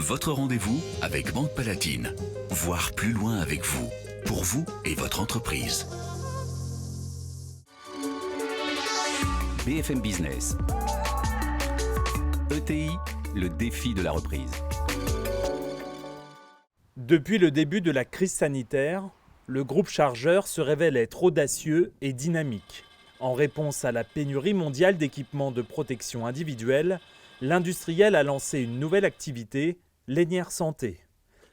Votre rendez-vous avec Banque Palatine. Voir plus loin avec vous, pour vous et votre entreprise. BFM Business. ETI, le défi de la reprise. Depuis le début de la crise sanitaire, le groupe Chargeur se révèle être audacieux et dynamique. En réponse à la pénurie mondiale d'équipements de protection individuelle, l'industriel a lancé une nouvelle activité, Lénière Santé.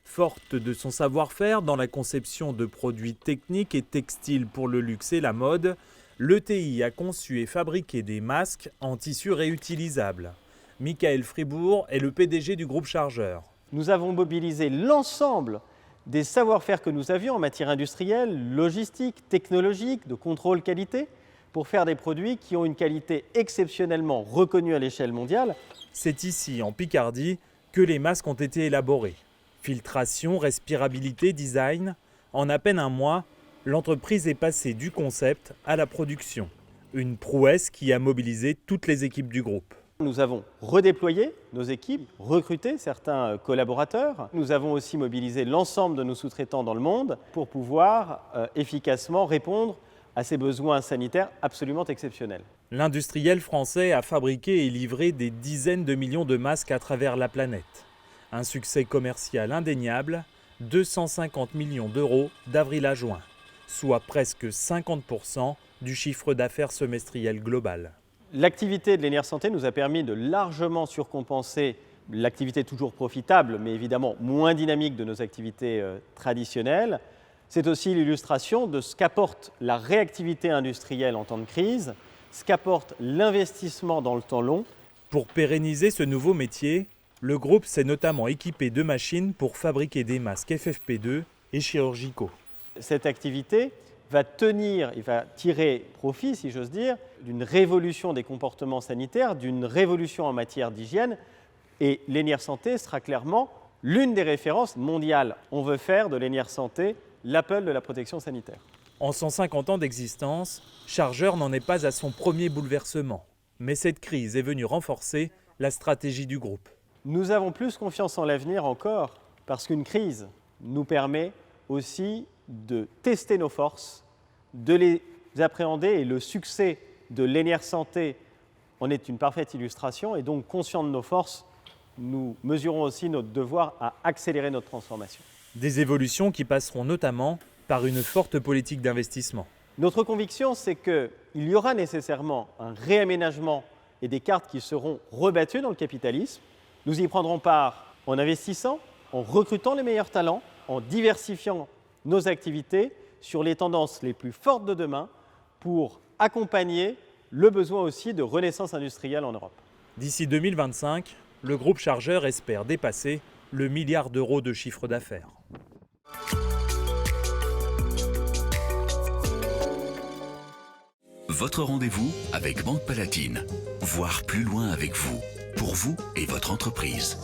Forte de son savoir-faire dans la conception de produits techniques et textiles pour le luxe et la mode, l'ETI a conçu et fabriqué des masques en tissu réutilisable. Michael Fribourg est le PDG du groupe Chargeur. Nous avons mobilisé l'ensemble des savoir-faire que nous avions en matière industrielle, logistique, technologique, de contrôle qualité, pour faire des produits qui ont une qualité exceptionnellement reconnue à l'échelle mondiale. C'est ici, en Picardie, que les masques ont été élaborés. Filtration, respirabilité, design. En à peine un mois, l'entreprise est passée du concept à la production. Une prouesse qui a mobilisé toutes les équipes du groupe. Nous avons redéployé nos équipes, recruté certains collaborateurs. Nous avons aussi mobilisé l'ensemble de nos sous-traitants dans le monde pour pouvoir efficacement répondre à ces besoins sanitaires absolument exceptionnels. L'industriel français a fabriqué et livré des dizaines de millions de masques à travers la planète. Un succès commercial indéniable, 250 millions d'euros d'avril à juin, soit presque 50% du chiffre d'affaires semestriel global. L'activité de Lénière Santé nous a permis de largement surcompenser l'activité toujours profitable, mais évidemment moins dynamique de nos activités traditionnelles. C'est aussi l'illustration de ce qu'apporte la réactivité industrielle en temps de crise, ce qu'apporte l'investissement dans le temps long. Pour pérenniser ce nouveau métier, le groupe s'est notamment équipé de machines pour fabriquer des masques FFP2 et chirurgicaux. Cette activité va tenir et va tirer profit, si j'ose dire, d'une révolution des comportements sanitaires, d'une révolution en matière d'hygiène. Et Lénière Santé sera clairement l'une des références mondiales. On veut faire de Lénière Santé l'Apple de la protection sanitaire. En 150 ans d'existence, Chargeur n'en est pas à son premier bouleversement. Mais cette crise est venue renforcer la stratégie du groupe. Nous avons plus confiance en l'avenir encore, parce qu'une crise nous permet aussi de tester nos forces, de les appréhender, et le succès de Lénière Santé en est une parfaite illustration. Et donc, conscients de nos forces, nous mesurons aussi notre devoir à accélérer notre transformation. Des évolutions qui passeront notamment par une forte politique d'investissement. Notre conviction, c'est qu'il y aura nécessairement un réaménagement et des cartes qui seront rebattues dans le capitalisme. Nous y prendrons part en investissant, en recrutant les meilleurs talents, en diversifiant nos activités sur les tendances les plus fortes de demain pour accompagner le besoin aussi de renaissance industrielle en Europe. D'ici 2025, le groupe Chargeur espère dépasser le milliard d'euros de chiffre d'affaires. Votre rendez-vous avec Banque Palatine. Voir plus loin avec vous, pour vous et votre entreprise.